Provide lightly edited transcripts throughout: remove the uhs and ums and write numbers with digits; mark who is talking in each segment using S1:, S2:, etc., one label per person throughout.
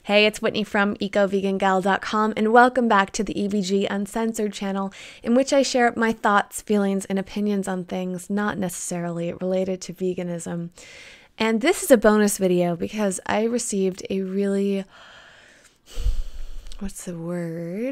S1: Hey, it's Whitney from EcoVeganGal.com, and welcome back to the EVG Uncensored channel, in which I share my thoughts, feelings, and opinions on things not necessarily related to veganism. And this is a bonus video because I received a really,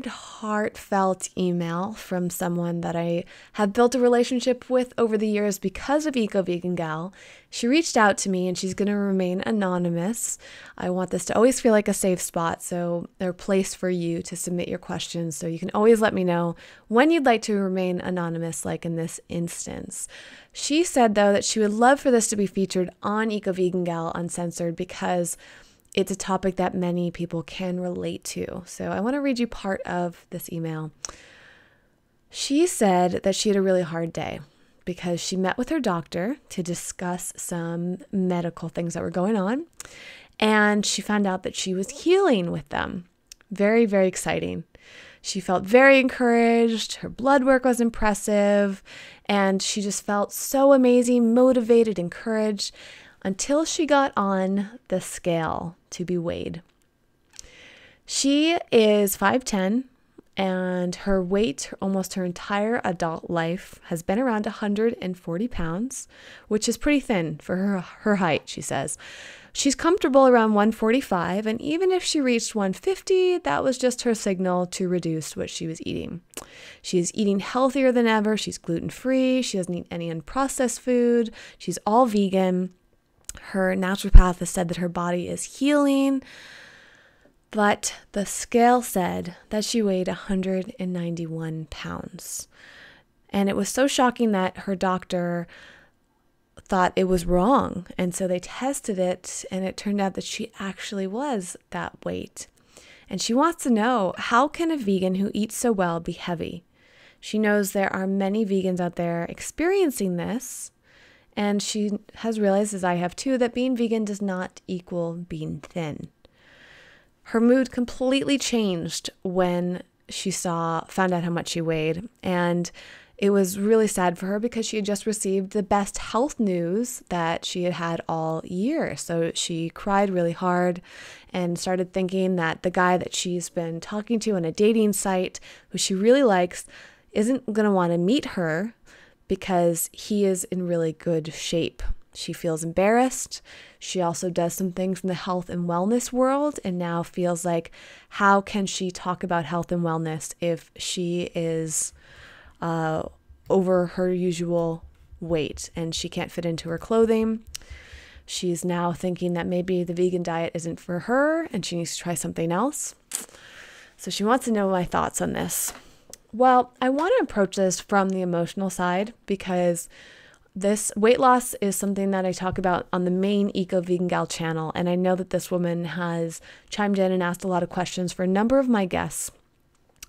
S1: heartfelt email from someone that I have built a relationship with over the years because of EcoVeganGal. She reached out to me and she's going to remain anonymous. I want this to always feel like a safe spot, so there's a place for you to submit your questions, so you can always let me know when you'd like to remain anonymous, like in this instance. She said, though, that she would love for this to be featured on EcoVeganGal Uncensored because it's a topic that many people can relate to. So I want to read you part of this email. She said that she had a really hard day because she met with her doctor to discuss some medical things that were going on, and she found out that she was healing with them. Very, very exciting. She felt very encouraged. Her blood work was impressive, and she just felt so amazing, motivated, encouraged, until she got on the scale to be weighed. She is 5'10", and her weight, almost her entire adult life, has been around 140 pounds, which is pretty thin for her height, she says. She's comfortable around 145, and even if she reached 150, that was just her signal to reduce what she was eating. She's eating healthier than ever. She's gluten-free. She doesn't eat any unprocessed food. She's all vegan. Her naturopath has said that her body is healing, but the scale said that she weighed 191 pounds. And it was so shocking that her doctor thought it was wrong. And so they tested it, and it turned out that she actually was that weight. And she wants to know, how can a vegan who eats so well be heavy? She knows there are many vegans out there experiencing this. And she has realized, as I have too, that being vegan does not equal being thin. Her mood completely changed when she found out how much she weighed. And it was really sad for her because she had just received the best health news that she had had all year. So she cried really hard and started thinking that the guy that she's been talking to on a dating site, who she really likes, isn't going to want to meet her because he is in really good shape. She feels embarrassed. She also does some things in the health and wellness world and now feels like, how can she talk about health and wellness if she is over her usual weight and she can't fit into her clothing? She's now thinking that maybe the vegan diet isn't for her and she needs to try something else. So she wants to know my thoughts on this. Well, I want to approach this from the emotional side because this weight loss is something that I talk about on the main EcoVeganGal channel, and I know that this woman has chimed in and asked a lot of questions for a number of my guests.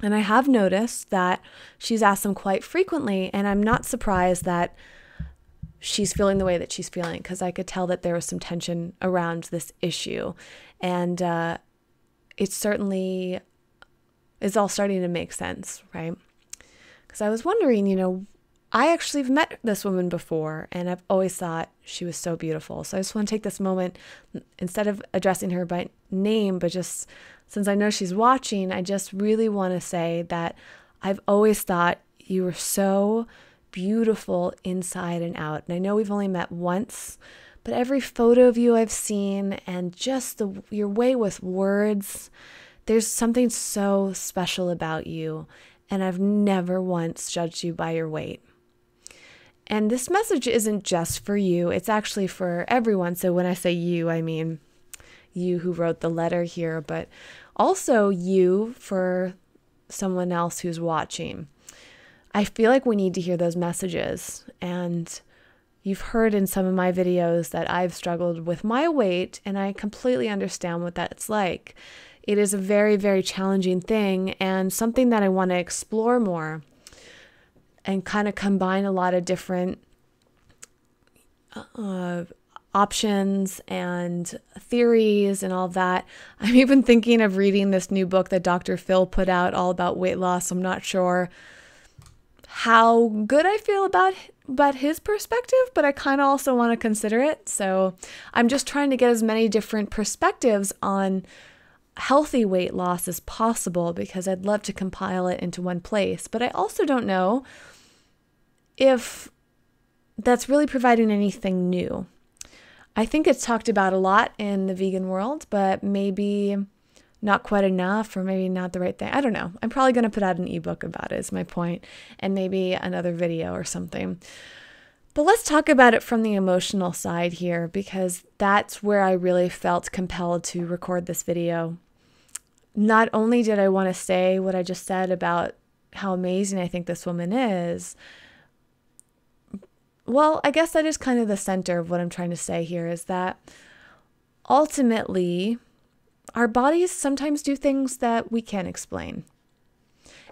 S1: And I have noticed that she's asked them quite frequently, and I'm not surprised that she's feeling the way that she's feeling because I could tell that there was some tension around this issue. And it certainly is all starting to make sense, right? Because I was wondering, I actually have met this woman before, and I've always thought she was so beautiful. So I just want to take this moment, instead of addressing her by name, but just since I know she's watching, I just really want to say that I've always thought you were so beautiful inside and out. And I know we've only met once, but every photo of you I've seen and just your way with words, there's something so special about you, and I've never once judged you by your weight. And this message isn't just for you, it's actually for everyone. So when I say you, I mean you who wrote the letter here, but also you for someone else who's watching. I feel like we need to hear those messages. And you've heard in some of my videos that I've struggled with my weight, and I completely understand what that's like. It is a very, very challenging thing and something that I want to explore more and kind of combine a lot of different options and theories and all that. I'm even thinking of reading this new book that Dr. Phil put out all about weight loss. I'm not sure how good I feel about his perspective, but I kind of also want to consider it. So I'm just trying to get as many different perspectives on healthy weight loss is possible because I'd love to compile it into one place. But I also don't know if that's really providing anything new. I think it's talked about a lot in the vegan world, but maybe not quite enough, or maybe not the right thing. I don't know. I'm probably going to put out an ebook about it, is my point, and maybe another video or something. But let's talk about it from the emotional side here, because that's where I really felt compelled to record this video. Not only did I want to say what I just said about how amazing I think this woman is, well, I guess that is kind of the center of what I'm trying to say here, is that ultimately our bodies sometimes do things that we can't explain.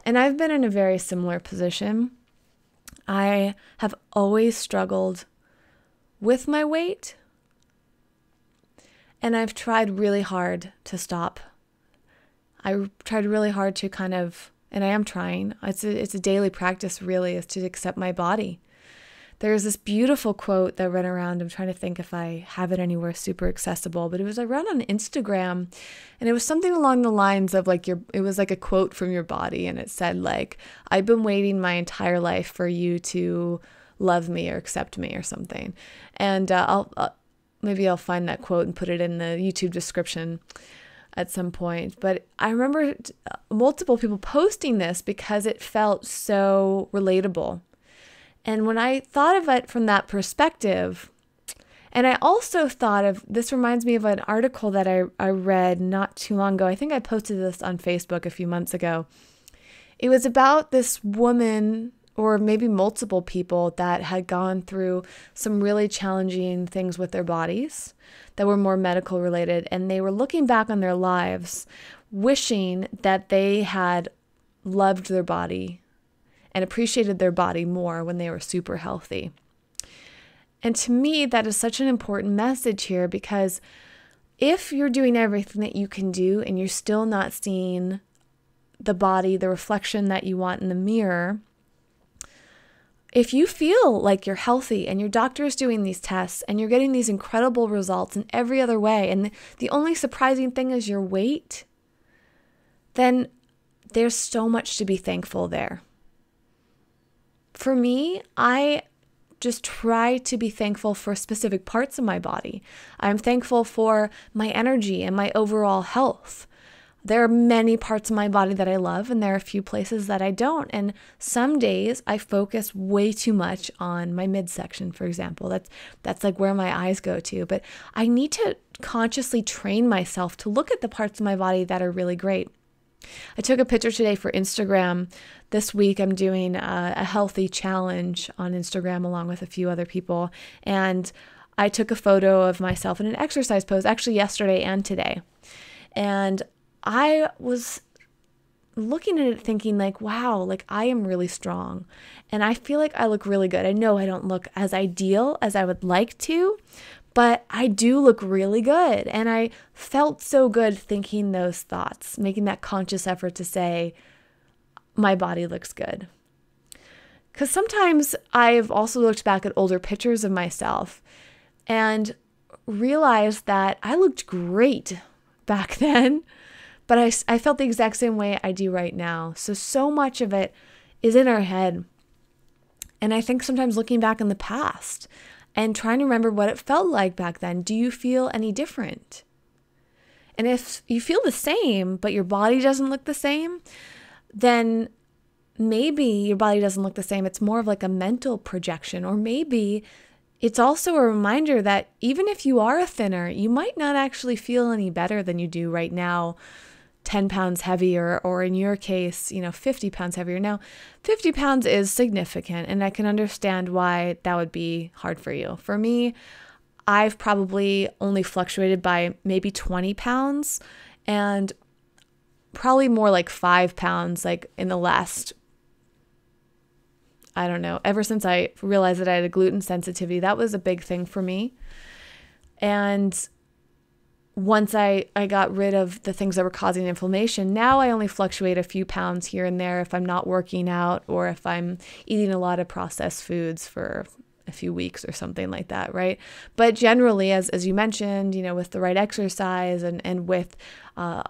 S1: And I've been in a very similar position. I have always struggled with my weight, and I've tried really hard to stop. I tried really hard to and I am trying. It's a daily practice, really, is to accept my body. There's this beautiful quote that ran around. I'm trying to think if I have it anywhere super accessible, but it was around on Instagram, and it was something along the lines of it was like a quote from your body, and it said I've been waiting my entire life for you to love me or accept me or something. And maybe I'll find that quote and put it in the YouTube description at some point. But I remember multiple people posting this because it felt so relatable. And when I thought of it from that perspective, and I also thought of, this reminds me of an article that I read not too long ago. I think I posted this on Facebook a few months ago. It was about this woman, or maybe multiple people, that had gone through some really challenging things with their bodies that were more medical related. And they were looking back on their lives, wishing that they had loved their body and appreciated their body more when they were super healthy. And to me, that is such an important message here, because if you're doing everything that you can do and you're still not seeing the body, the reflection that you want in the mirror, if you feel like you're healthy and your doctor is doing these tests and you're getting these incredible results in every other way, and the only surprising thing is your weight, then there's so much to be thankful there. For me, I just try to be thankful for specific parts of my body. I'm thankful for my energy and my overall health. There are many parts of my body that I love, and there are a few places that I don't. And some days I focus way too much on my midsection, for example. That's like where my eyes go to. But I need to consciously train myself to look at the parts of my body that are really great. I took a picture today for Instagram. This week I'm doing a healthy challenge on Instagram along with a few other people. And I took a photo of myself in an exercise pose, actually yesterday and today. And I was looking at it thinking wow, I am really strong. And I feel like I look really good. I know I don't look as ideal as I would like to, but I do look really good. And I felt so good thinking those thoughts, making that conscious effort to say, my body looks good. Because sometimes I've also looked back at older pictures of myself and realized that I looked great back then, but I felt the exact same way I do right now. So much of it is in our head. And I think sometimes looking back in the past and trying to remember what it felt like back then, do you feel any different? And if you feel the same, but your body doesn't look the same, then maybe your body doesn't look the same. It's more of like a mental projection, or maybe it's also a reminder that even if you are a thinner, you might not actually feel any better than you do right now, 10 pounds heavier, or in your case, 50 pounds heavier. Now, 50 pounds is significant, and I can understand why that would be hard for you. For me, I've probably only fluctuated by maybe 20 pounds, and probably more like 5 pounds, in the last, I don't know, ever since I realized that I had a gluten sensitivity. That was a big thing for me. And once I got rid of the things that were causing inflammation, now I only fluctuate a few pounds here and there if I'm not working out or if I'm eating a lot of processed foods for a few weeks or something like that, right? But generally, as you mentioned, with the right exercise and with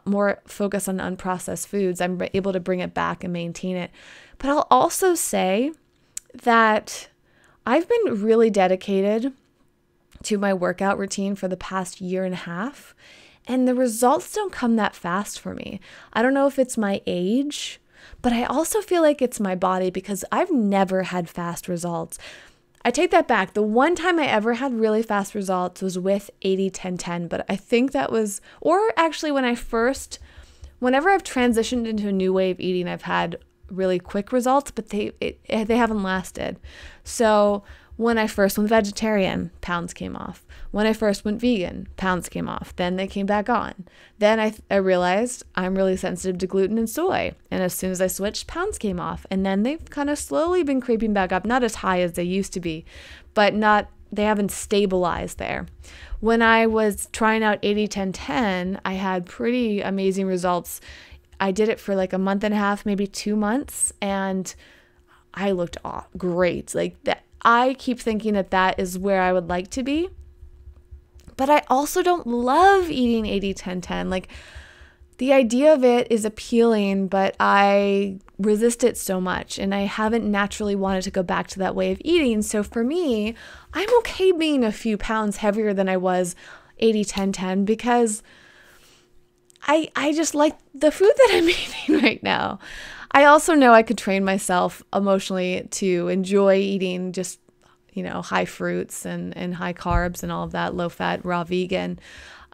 S1: more focus on unprocessed foods, I'm able to bring it back and maintain it. But I'll also say that I've been really dedicated to my workout routine for the past year and a half, and the results don't come that fast for me. I don't know if it's my age, but I also feel like it's my body, because I've never had fast results. I take that back. The one time I ever had really fast results was with 80-10-10, but I think that was, or actually whenever I've transitioned into a new way of eating, I've had really quick results, but they haven't lasted. So when I first went vegetarian, pounds came off. When I first went vegan, pounds came off. Then they came back on. Then I realized I'm really sensitive to gluten and soy. And as soon as I switched, pounds came off. And then they've kind of slowly been creeping back up, not as high as they used to be, but they haven't stabilized there. When I was trying out 80-10-10, I had pretty amazing results. I did it for like a month and a half, maybe 2 months, and I looked great. Like that. I keep thinking that is where I would like to be. But I also don't love eating 80-10-10. Like, the idea of it is appealing, but I resist it so much, and I haven't naturally wanted to go back to that way of eating. So for me, I'm okay being a few pounds heavier than I was 80-10-10, because I just like the food that I'm eating right now. I also know I could train myself emotionally to enjoy eating just, high fruits and high carbs and all of that, low fat, raw vegan.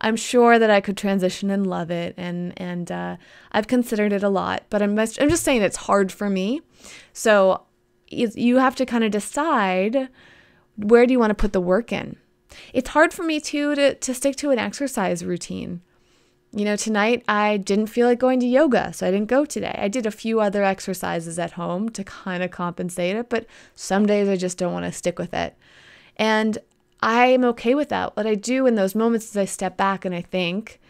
S1: I'm sure that I could transition and love it. And I've considered it a lot, but I'm just saying it's hard for me. So you have to kind of decide, where do you want to put the work in? It's hard for me too to stick to an exercise routine. Tonight I didn't feel like going to yoga, so I didn't go today. I did a few other exercises at home to kind of compensate it, but some days I just don't want to stick with it. And I'm okay with that. What I do in those moments is I step back and I think,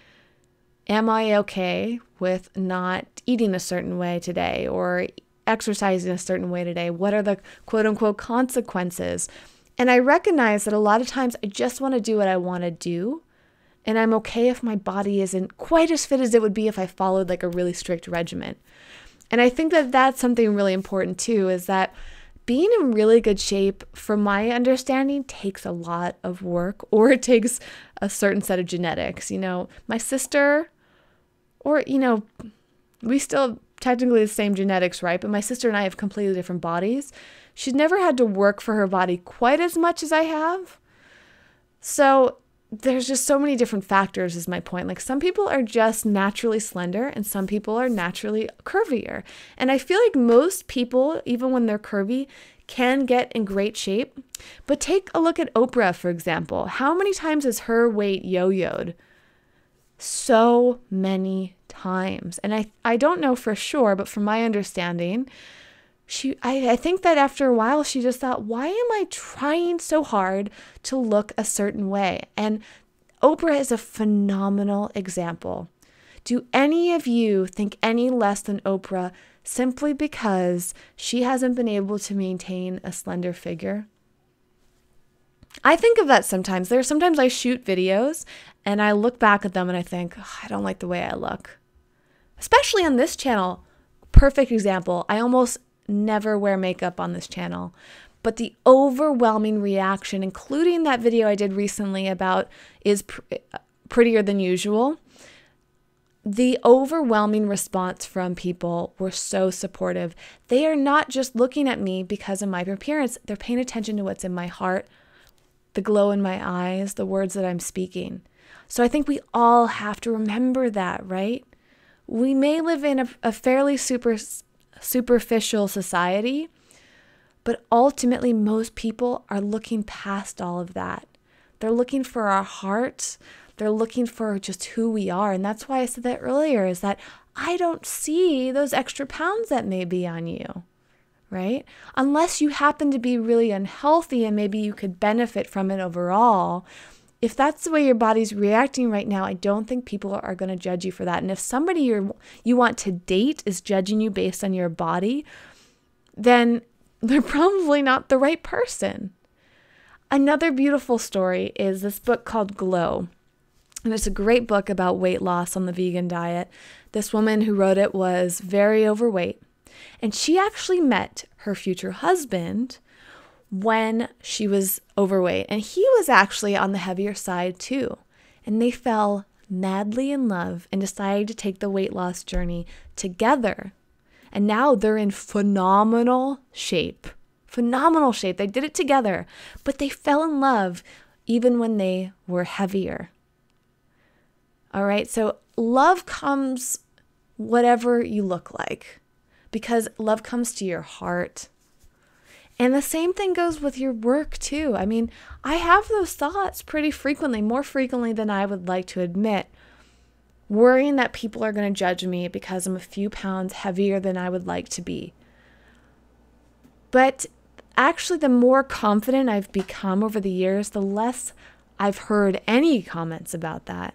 S1: am I okay with not eating a certain way today or exercising a certain way today? What are the quote unquote consequences? And I recognize that a lot of times I just want to do what I want to do. And I'm okay if my body isn't quite as fit as it would be if I followed like a really strict regimen. And I think that that's something really important too, is that being in really good shape, from my understanding, takes a lot of work, or it takes a certain set of genetics. My sister, or, we still have technically the same genetics, right? But my sister and I have completely different bodies. She's never had to work for her body quite as much as I have. So there's just so many different factors, is my point. Like, some people are just naturally slender and some people are naturally curvier. And I feel like most people, even when they're curvy, can get in great shape. But take a look at Oprah, for example. How many times has her weight yo-yoed? So many times. And I don't know for sure, but from my understanding, I think that after a while, she just thought, why am I trying so hard to look a certain way? And Oprah is a phenomenal example. Do any of you think any less than Oprah simply because she hasn't been able to maintain a slender figure? I think of that sometimes. Sometimes I shoot videos and I look back at them and I think, I don't like the way I look. Especially on this channel. Perfect example. I almost never wear makeup on this channel, but the overwhelming reaction, including that video I did recently about is prettier than usual, the overwhelming response from people were so supportive. They are not just looking at me because of my appearance, they're paying attention to what's in my heart, the glow in my eyes, the words that I'm speaking. So I think we all have to remember that, right? We may live in a fairly superficial society, but ultimately most people are looking past all of that. They're looking for our heart. They're looking for just who we are. And that's why I said that earlier, is that I don't see those extra pounds that may be on you, right? Unless you happen to be really unhealthy and maybe you could benefit from it overall. If that's the way your body's reacting right now, I don't think people are going to judge you for that. And if somebody you want to date is judging you based on your body, then they're probably not the right person. Another beautiful story is this book called Glow. And it's a great book about weight loss on the vegan diet. This woman who wrote it was very overweight. And she actually met her future husband when she was overweight. And he was actually on the heavier side too. And they fell madly in love and decided to take the weight loss journey together. And now they're in phenomenal shape. Phenomenal shape. They did it together, but they fell in love even when they were heavier. All right. So love comes whatever you look like, because love comes to your heart. And the same thing goes with your work too. I mean, I have those thoughts pretty frequently, more frequently than I would like to admit, worrying that people are going to judge me because I'm a few pounds heavier than I would like to be. But actually, the more confident I've become over the years, the less I've heard any comments about that.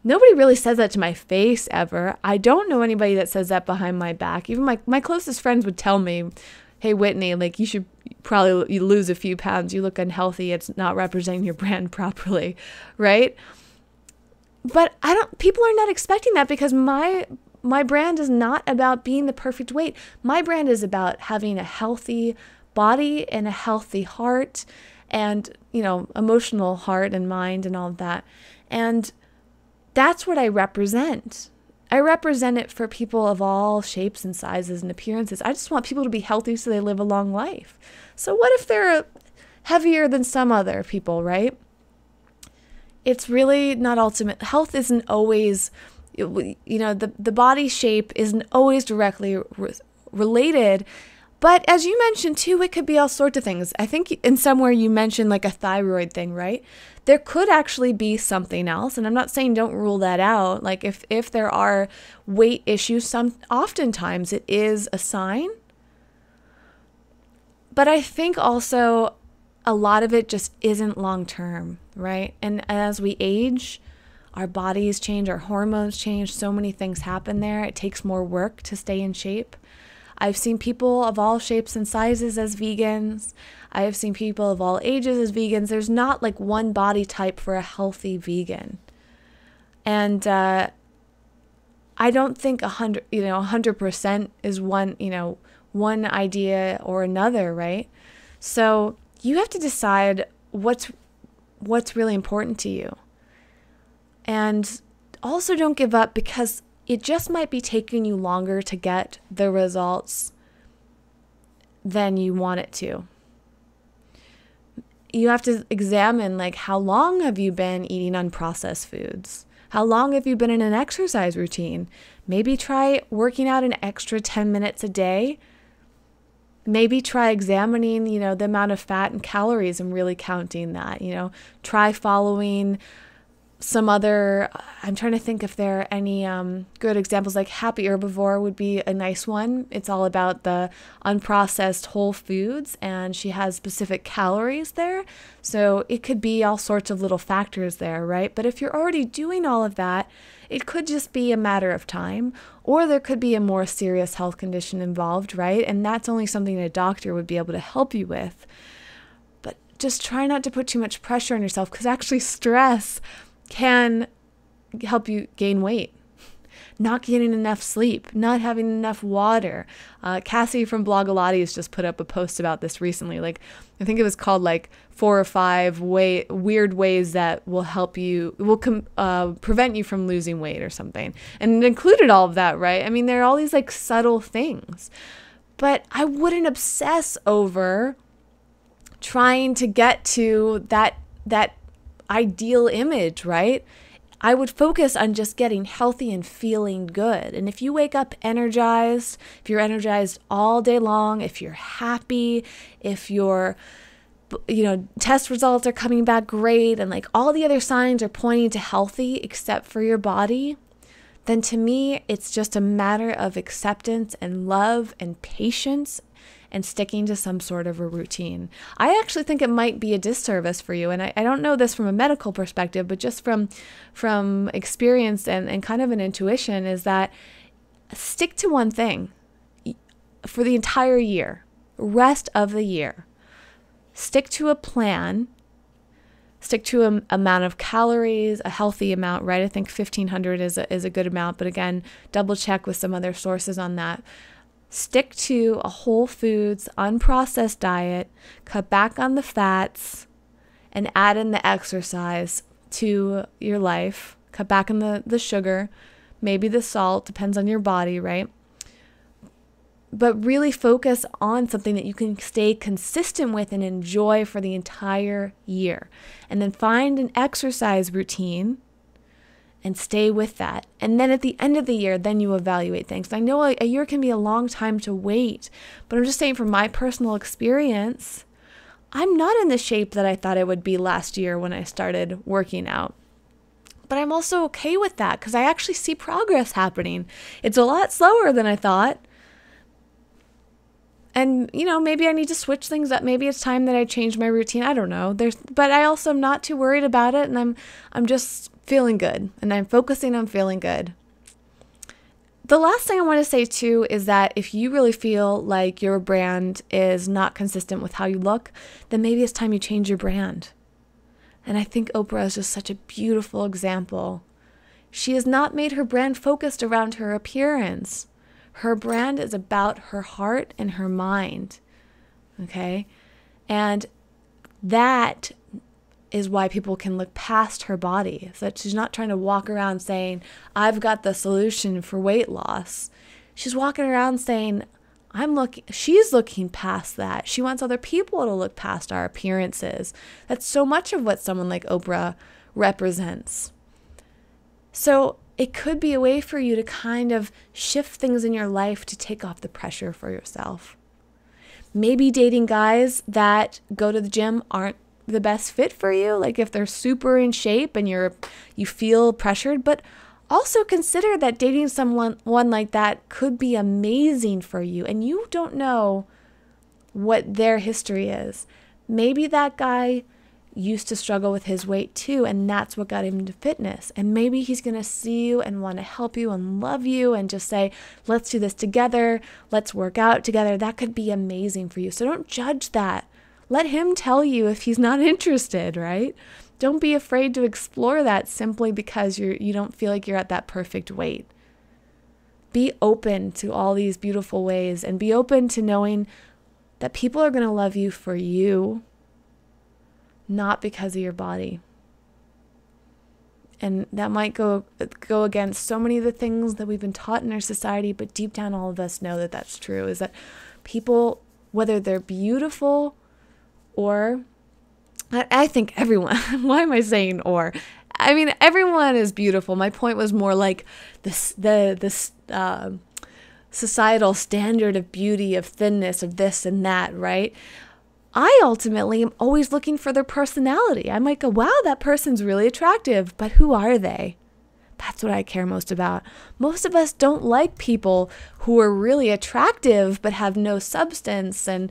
S1: Nobody really says that to my face ever. I don't know anybody that says that behind my back. Even my closest friends would tell me, hey, Whitney, like you should probably lose a few pounds. You look unhealthy. It's not representing your brand properly, right? But people are not expecting that, because my brand is not about being the perfect weight. My brand is about having a healthy body and a healthy heart and, emotional heart and mind and all of that. And that's what I represent. I represent it for people of all shapes and sizes and appearances. I just want people to be healthy so they live a long life. So what if they're heavier than some other people, right? It's really not ultimate. Health isn't always, the body shape isn't always directly related. But as you mentioned too, it could be all sorts of things. I think in somewhere you mentioned like a thyroid thing, right? There could actually be something else. And I'm not saying don't rule that out. Like if there are weight issues, oftentimes it is a sign. But I think also a lot of it just isn't long term, right? And as we age, our bodies change, our hormones change, so many things happen there. It takes more work to stay in shape. I've seen people of all shapes and sizes as vegans. I have seen people of all ages as vegans. There's not like one body type for a healthy vegan. And I don't think 100% is one idea or another, right? So you have to decide what's really important to you. And also don't give up, because it just might be taking you longer to get the results than you want it to. You have to examine, like, how long have you been eating unprocessed foods? How long have you been in an exercise routine? Maybe try working out an extra 10 minutes a day. Maybe try examining, the amount of fat and calories and really counting that. Try following some other, I'm trying to think if there are any good examples, like Happy Herbivore would be a nice one. It's all about the unprocessed whole foods, and she has specific calories there. So it could be all sorts of little factors there, right? But if you're already doing all of that, it could just be a matter of time, or there could be a more serious health condition involved, right? And that's only something a doctor would be able to help you with. But just try not to put too much pressure on yourself, because actually stress can help you gain weight. Not getting enough sleep, not having enough water. Cassie from Blogilates just put up a post about this recently. Like, I think it was called like 4 or 5 weird ways that will help you, prevent you from losing weight or something. And it included all of that, right? I mean, there are all these like subtle things, but I wouldn't obsess over trying to get to that ideal image, right? I would focus on just getting healthy and feeling good. And if you wake up energized, if you're energized all day long, if you're happy, if your test results are coming back great, and like all the other signs are pointing to healthy except for your body, then to me, it's just a matter of acceptance and love and patience and sticking to some sort of a routine. I actually think it might be a disservice for you. And I don't know this from a medical perspective, but just from experience and kind of an intuition, is that stick to one thing for the entire year, rest of the year. stick to a plan, stick to an amount of calories, a healthy amount, right? I think 1,500 is a good amount, but again, double check with some other sources on that. Stick to a whole foods, unprocessed diet, cut back on the fats, and add in the exercise to your life. Cut back on the sugar, maybe the salt, depends on your body, right? But really focus on something that you can stay consistent with and enjoy for the entire year. And then find an exercise routine and stay with that. And then at the end of the year, then you evaluate things. I know a year can be a long time to wait, but I'm just saying from my personal experience, I'm not in the shape that I thought I would be last year when I started working out. But I'm also okay with that because I actually see progress happening. It's a lot slower than I thought. And, maybe I need to switch things up. Maybe it's time that I change my routine. I don't know. But I also am not too worried about it. And I'm just feeling good. And I'm focusing on feeling good. The last thing I want to say too is that if you really feel like your brand is not consistent with how you look, then maybe it's time you change your brand. And I think Oprah is just such a beautiful example. She has not made her brand focused around her appearance. Her brand is about her heart and her mind, okay? And that is why people can look past her body. So that she's not trying to walk around saying, I've got the solution for weight loss. She's walking around saying, she's looking past that. She wants other people to look past our appearances. That's so much of what someone like Oprah represents. So it could be a way for you to kind of shift things in your life to take off the pressure for yourself. Maybe dating guys that go to the gym aren't the best fit for you, like if they're super in shape and you feel pressured, but also consider that dating someone like that could be amazing for you and you don't know what their history is. Maybe that guy used to struggle with his weight too, and that's what got him into fitness. And maybe he's going to see you and want to help you and love you and just say, let's do this together. Let's work out together. That could be amazing for you. So don't judge that. Let him tell you if he's not interested, right? Don't be afraid to explore that simply because you don't feel like you're at that perfect weight. Be open to all these beautiful ways and be open to knowing that people are going to love you for you, not because of your body. And that might go against so many of the things that we've been taught in our society, but deep down all of us know that that's true, is that people, whether they're beautiful or, I think everyone, why am I saying or? I mean, everyone is beautiful. My point was more like this societal standard of beauty, of thinness, of this and that, right? I ultimately am always looking for their personality. I might go, wow, that person's really attractive, but who are they? That's what I care most about. Most of us don't like people who are really attractive but have no substance and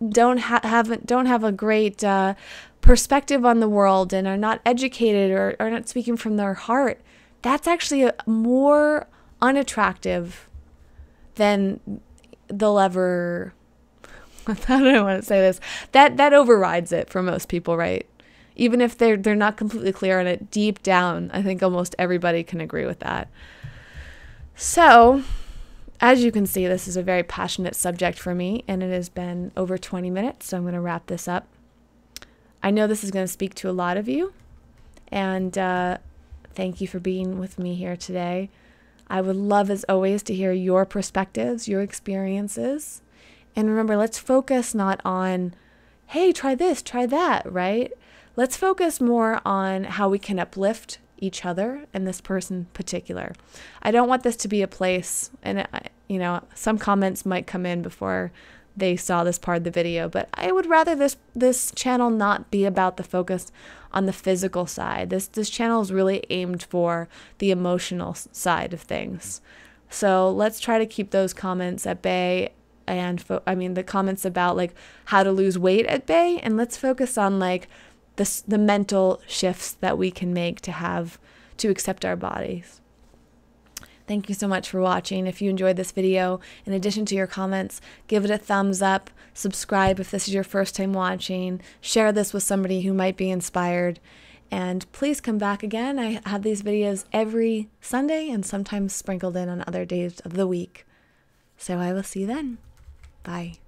S1: don't have a great perspective on the world and are not educated or are not speaking from their heart. That's actually more unattractive than they'll ever. I don't want to say this. That overrides it for most people, right? Even if they're not completely clear on it deep down, I think almost everybody can agree with that. So, as you can see, this is a very passionate subject for me, and it has been over 20 minutes, so I'm going to wrap this up. I know this is going to speak to a lot of you, and thank you for being with me here today. I would love, as always, to hear your perspectives, your experiences. And remember, let's focus not on, hey, try this, try that, right? Let's focus more on how we can uplift each other and this person in particular. I don't want this to be a place, and some comments might come in before they saw this part of the video, but I would rather this channel not be about the focus on the physical side. This channel is really aimed for the emotional side of things. So let's try to keep those comments at bay. And the comments about like how to lose weight at bay, and let's focus on like the mental shifts that we can make to accept our bodies. Thank you so much for watching. If you enjoyed this video, in addition to your comments, give it a thumbs up, subscribe if this is your first time watching, share this with somebody who might be inspired, and please come back again. I have these videos every Sunday and sometimes sprinkled in on other days of the week. So I will see you then. Bye.